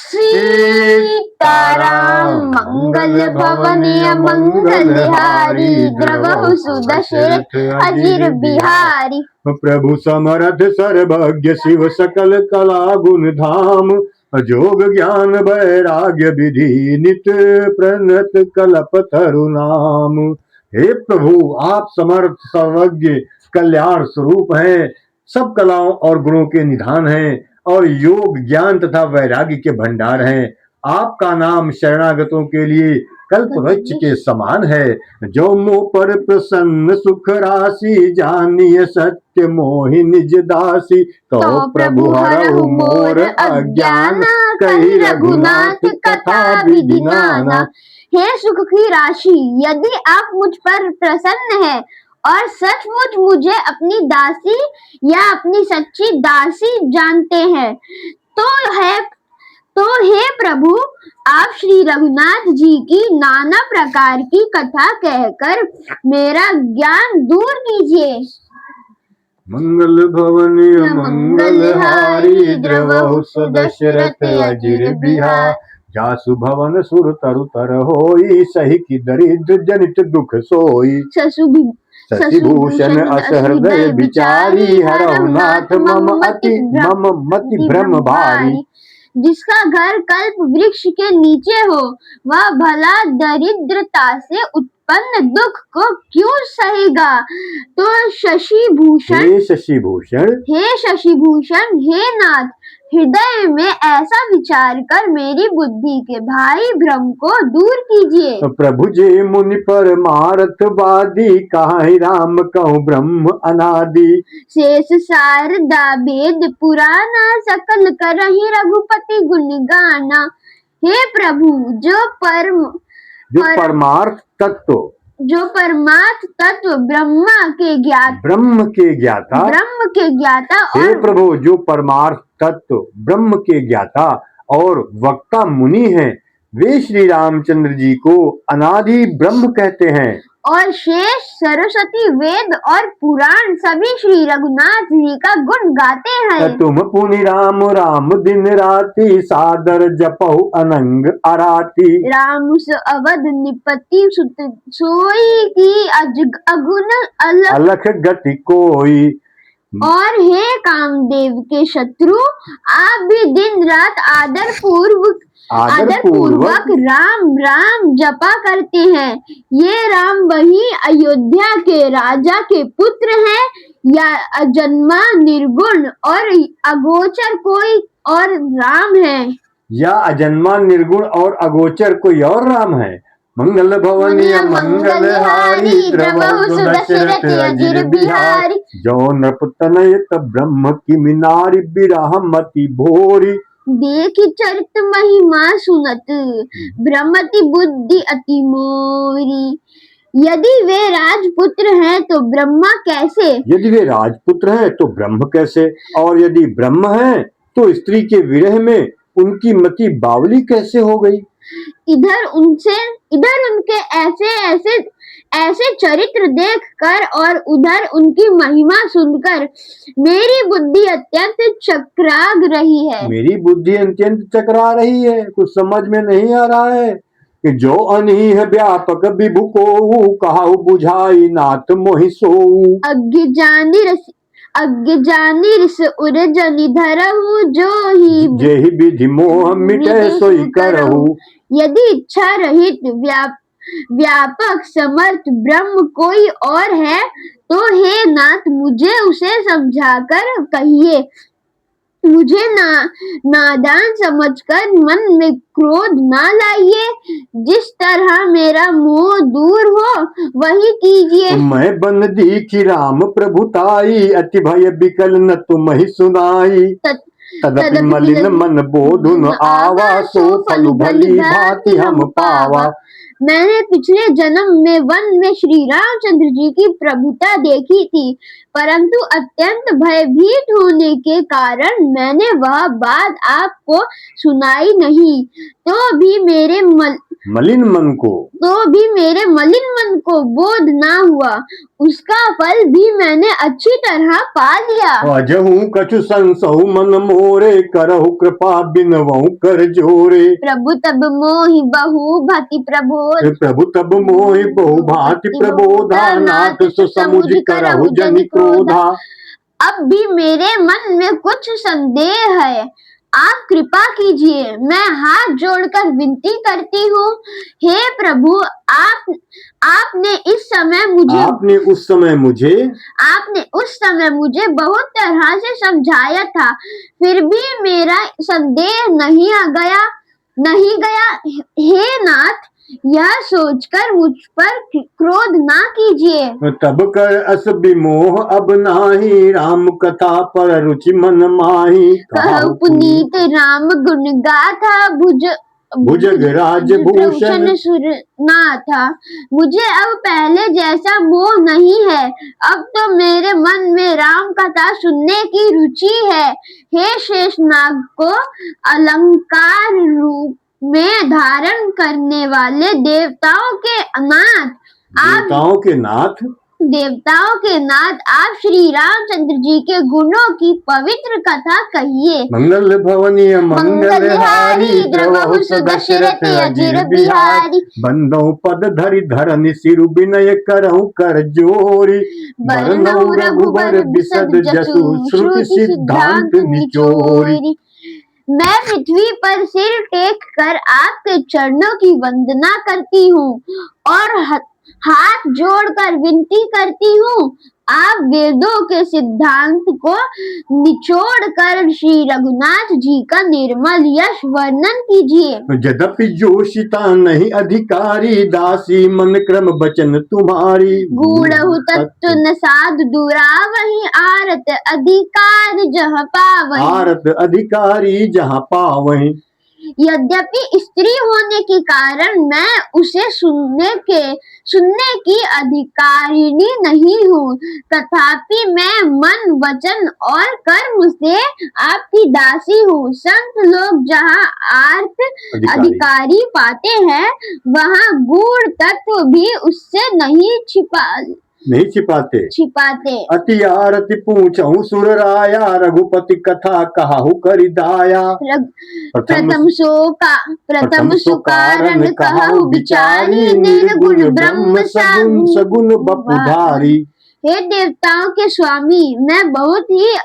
सीताराम मंगल भवनीय मंगलहारी द्रवहु सुदशरथ अजिर बिहारी। प्रभु समर्थ सर्वज्ञ शिव सकल कला गुण धाम जोग ज्ञान वैराग्य विधि नित प्रणत कलप तरु नाम। हे प्रभु, आप समर्थ सर्वज्ञ कल्याण स्वरूप हैं, सब कलाओं और गुणों के निधान हैं और योग ज्ञान तथा वैराग्य के भंडार हैं। आपका नाम शरणागतों के लिए कल्प वृक्ष के समान है। जो मोह पर प्रसन्न सुख राशि जानिय सत्य मोहि निज दासी। तो प्रभु हरहु मोर अज्ञान कही रघुनाथ कथा विधि नाना। हे सुख की राशि, यदि आप मुझ पर प्रसन्न हैं और सचमुच मुझे अपनी दासी या अपनी सच्ची दासी जानते हैं तो हे प्रभु, आप श्री रघुनाथ जी की नाना प्रकार की कथा कहकर मेरा ज्ञान दूर कीजिए। मंगल भवनीय मंगलहारी द्रवहु सुदशरथ अजिर बिहारी। जासु भवन सुर तरु तर होई सही की दरिद्र जनित दुख सोई। शशि भूषण अस हृदय विचारी हरहु नाथ मम मति भ्रम भारी। जिसका घर कल्प वृक्ष के नीचे हो वह भला दरिद्रता से उत्पन्न दुख को क्यों सहेगा। तो शशि भूषण हे नाथ, हृदय में ऐसा विचार कर मेरी बुद्धि के भाई भ्रम को दूर कीजिए। प्रभु जे मुनि परमार्थ वादी काहि राम कहूँ ब्रह्म अनादि। शेष शारदा वेद पुराना सकल करहि रघुपति गुण गाना। हे प्रभु, जो परमार्थ तत्व ब्रह्म के ज्ञाता हे प्रभु, जो परमार्थ तत्व ब्रह्म के ज्ञाता और वक्ता मुनि हैं, वे श्री रामचंद्र जी को अनादि ब्रह्म कहते हैं। और शेष सरस्वती वेद और पुराण सभी श्री रघुनाथ जी का गुण गाते हैं। तुम पुनि राम राम दिन राति सादर जपहु अनंग अराती। राम अवध निपति सुत सोई की अगुण अलख गति कोई। और हे कामदेव के शत्रु, आप भी दिन रात आदर पूर्वक राम राम जपा करते हैं। ये राम वही अयोध्या के राजा के पुत्र हैं या अजन्मा निर्गुण और अगोचर कोई और राम है? या अजन्मा निर्गुण और अगोचर कोई और राम है? मंगल भवनीय मंगलहारी द्रवहु सुदशरथ अजिर बिहारी। जो नृपतनयत ब्रह्म की मिनारी बिरह मति भोरी। देखि चरित महिमा सुनत भ्रमति बुद्धि अति मोरी। यदि वे राजपुत्र हैं तो ब्रह्मा कैसे? यदि वे राजपुत्र हैं तो ब्रह्म कैसे? और यदि ब्रह्म हैं तो स्त्री के विरह में उनकी मति बावली कैसे हो गई? इधर उनके ऐसे चरित्र देखकर और उधर उनकी महिमा सुनकर मेरी बुद्धि अत्यंत चकरा रही है। कुछ समझ में नहीं आ रहा है कि जो अनीह व्यापक विभु को कहाउ बुझाई नाथ मोहि सोऊ। अज्ञ जानी रिस उर जनि धरहु जो ही जेहि विधि मोह मिटे सोई करहु। यदि इच्छा रहित व्यापक समर्थ ब्रह्म कोई और है तो हे नाथ, मुझे उसे समझाकर कहिए। मुझे नादान समझकर मन में क्रोध ना लाइए। जिस तरह मेरा मोह दूर हो वही कीजिए। मैं बंदी की राम प्रभुताई अति भय बिकल न तुम ही सुनाई। तदपि मलिन मन बोधुन आवा सो फल भली भांति हम पावा। मैंने पिछले जन्म में वन में श्री रामचंद्र जी की प्रभुता देखी थी, परंतु अत्यंत भयभीत होने के कारण मैंने वह बात आपको सुनाई नहीं। तो भी मेरे मलिन मन को, तो भी मेरे मलिन मन को बोध ना हुआ, उसका फल भी मैंने अच्छी तरह पा लिया। अजहू कछु संसहु मन मोरे, करहु कृपा बिनवहु कर जोरे। प्रभु तब मोहि बहु भांति प्रबोध, प्रभु तब मोहि बहु भांति प्रबोधा, नाथ सो समुझ करहु जनि क्रोधा। अब भी मेरे मन में कुछ संदेह है, आप कृपा कीजिए। मैं हाथ जोड़कर विनती करती हूँ, हे प्रभु, आपने उस समय मुझे बहुत तरह से समझाया था, फिर भी मेरा संदेह नहीं गया। हे नाथ, यह सोचकर मुझ पर क्रोध ना कीजिए। तब कर अस विमोह अब नाही, राम कथा पर रुचि मन माही। कहु पुनीत राम गुण गाथा, भुजगराज भूषण सुरनाथा। मुझे अब पहले जैसा मोह नहीं है, अब तो मेरे मन में राम कथा सुनने की रुचि है। हे शेषनाग को अलंकार रूप में धारण करने वाले देवताओं के नाथ आप श्री रामचंद्र जी के गुणों की पवित्र कथा कहिए। मंगल भवनीय मंगलहारी, द्रवहु दशरथ अजिर बिहारी। बंदौ पद धरि धरनि सिरु विनय करहु कर जोरी। बरनउ रघुबर बिसद जसु, श्रुति सिद्धांत निचोरी। मैं पृथ्वी पर सिर टेक कर आपके चरणों की वंदना करती हूँ और हाथ जोड़कर विनती करती हूँ, आप वेदों के सिद्धांत को निचोड़ कर श्री रघुनाथ जी का निर्मल यश वर्णन कीजिए। यद्यपि जोशिता नहीं अधिकारी, दासी मन क्रम बचन तुम्हारी। गूढ़हु तत्व न साधु दुरावहि, आरत अधिकारी जहाँ पावहि। यद्यपि स्त्री होने के कारण मैं उसे सुनने की अधिकारिणी नहीं हूँ, तथापि मैं मन वचन और कर्म से आपकी दासी हूँ। संत लोग जहाँ आर्थ अधिकारी पाते हैं, वहाँ गूढ़ तत्व भी उससे नहीं छिपाते। अति आरति पूछहु सुर राया, रघुपति कथा कहु करि दाया। प्रथम सो कारण कहु विचारी, निर्गुण ब्रह्म सगुण बपुधारी। हे देवताओं के स्वामी, मैं बहुत ही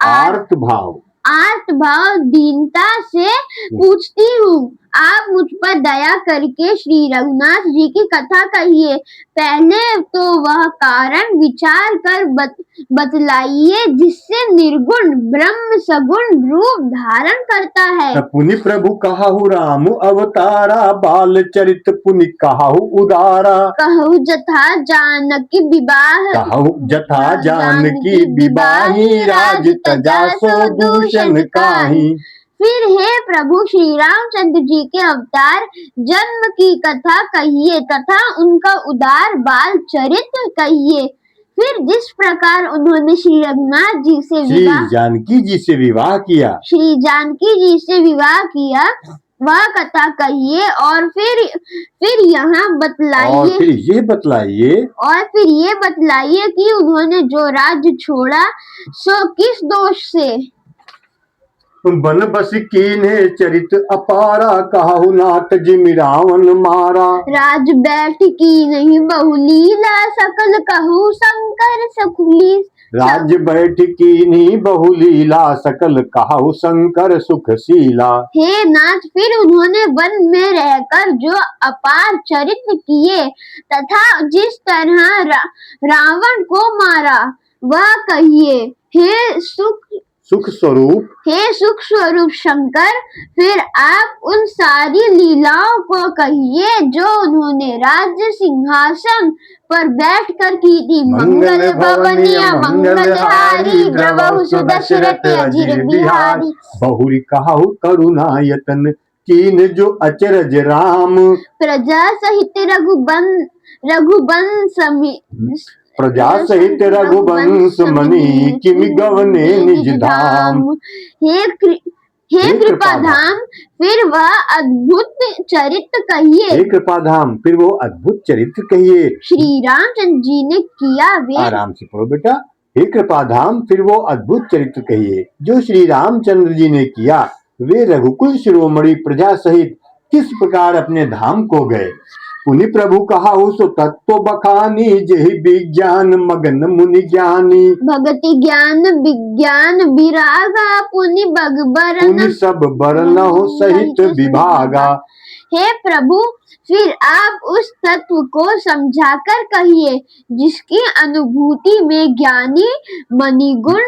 आर्त भाव दीनता से पूछती हूँ, आप मुझ पर दया करके श्री रघुनाथ जी की कथा कहिए। पहले तो वह कारण विचार कर बतलाइए, जिससे निर्गुण ब्रह्म सगुण रूप धारण करता है। पुनि प्रभु कहु राम अवतारा, बाल चरित पुनि कहु उदारा। कहु जथा जानकी विवाही, राज तजा सो दूषण काहि। फिर हे प्रभु श्री रामचंद्र जी के अवतार जन्म की कथा कहिए तथा उनका उदार बाल चरित्र कहिए। फिर जिस प्रकार उन्होंने श्री रघुनाथ जी से जानकी जी से विवाह किया, वह कथा कहिए। और फिर यहाँ ये बतलाइए कि उन्होंने जो राज्य छोड़ा सो किस दोष से। बन बस कीन्हे चरित अपारा, कहु नाथ जिमि रावण मारा। राज बैठ की नहीं बहुलीला, सकल कहु शंकर सुखली। राज्य बैठ कीन्ही बहुलीला, सकल कहु शंकर सुखशीला। हे नाथ, फिर उन्होंने वन में रहकर जो अपार चरित्र किए तथा जिस तरह रावण को मारा वह कहिए। हे सुख स्वरूप शंकर, फिर आप उन सारी लीलाओं को कहिए जो उन्होंने राज्य सिंहासन पर बैठकर की थी। मंगल भवनीय मंगलहारी, द्रवहु दशरथ अजिर बिहारी। बहुरी कहु करुणायतन, कीन जो अचरज राम। प्रजा सहित रघुवंश मणि, किमि गवने निज धाम। हे कृपाधाम फिर वह अद्भुत चरित्र कहिए। हे कृपाधाम फिर वो अद्भुत चरित्र कहिए। श्री रामचंद्र जी ने किया वे। आराम से पढ़ो बेटा। हे कृपाधाम फिर वो अद्भुत चरित्र कहिए जो श्री रामचंद्र जी ने किया। वे रघुकुल शिरोमणि प्रजा सहित किस प्रकार अपने धाम को गए। पुनि प्रभु कहाहु सो तत्व बखानी जेहि विज्ञान मगन मुनि ज्ञानी। भगति ज्ञान विज्ञान विरागा पुनि बगबर पुनि सब बरनहु सहित विभागा। हे प्रभु फिर आप उस तत्व को समझाकर कहिए जिसकी अनुभूति में ज्ञानी मुनिगण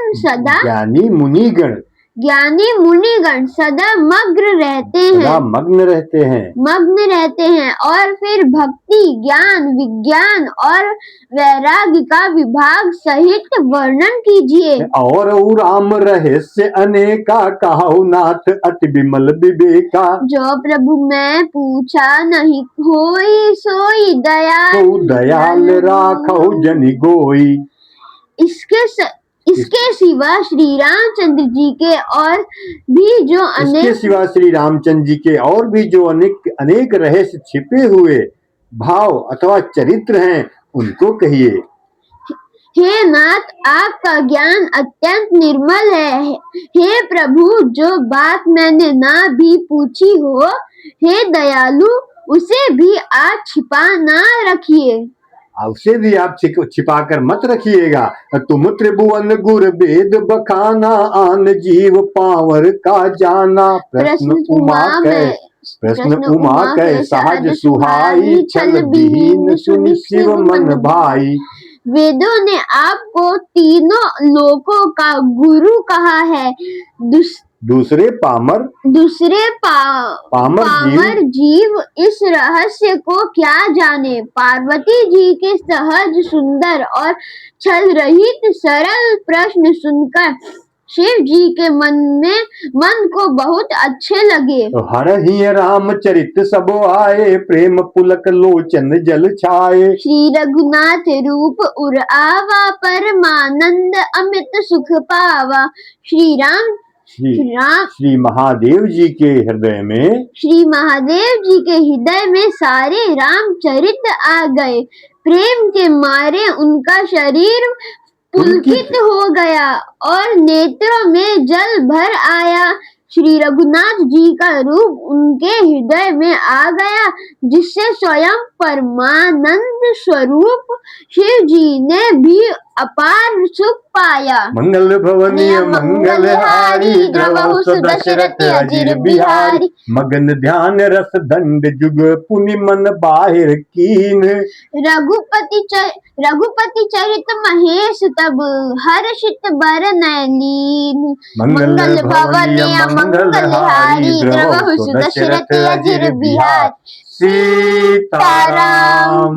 सदा मग्न रहते हैं और फिर भक्ति ज्ञान विज्ञान और वैराग्य का विभाग सहित वर्णन कीजिए। और राम रहस्य अनेका कहु नाथ अति विमल विवेका। जो प्रभु मैं पूछा नहीं होई सोई दयाल राखौ जनि गोई। इसके सिवा श्री रामचंद्र जी के और भी जो अनेक रहस्य छिपे हुए भाव अथवा चरित्र हैं उनको कहिए। हे नाथ आपका ज्ञान अत्यंत निर्मल है। हे प्रभु जो बात मैंने ना भी पूछी हो हे दयालु उसे भी आप छिपा ना रखिए। उसे भी आप छिपाकर मत रखिएगा। तुम त्रिभुवन गुर वेद बखाना आन जीव पावर का जाना। प्रश्न उमा कै सहज सुहाई छल विहीन सुनि शिव मन भाई। वेदों ने आपको तीनों लोकों का गुरु कहा है। दूसरे पामर जीव इस रहस्य को क्या जाने। पार्वती जी के सहज सुंदर और छल रहित सरल प्रश्न सुनकर शिव जी के मन को बहुत अच्छे लगे। हरहि रामचरित सब आए प्रेम पुलक लोचन जल छाए। श्री रघुनाथ रूप उर आवा परमानंद अमित सुख पावा। श्री महादेव जी के हृदय में सारे रामचरित आ गए। प्रेम के मारे उनका शरीर पुलकित हो गया और नेत्रों में जल भर आया। श्री रघुनाथ जी का रूप उनके हृदय में आ गया जिससे स्वयं परमानंद स्वरूप शिव जी ने भी अपार सुख पाया। मंगल भवनीय मंगल हारी द्रवहु दशरथ अजिर बिहारी। मगन ध्यान रस दंड जुग पुनि मन बाहिर कीन। रघुपति चरित महेश तब हर्षित बरनय लीन। मंगल भवनीय मंगल हारी द्रवहु दशरथ अजिर बिहारी। सीताराम।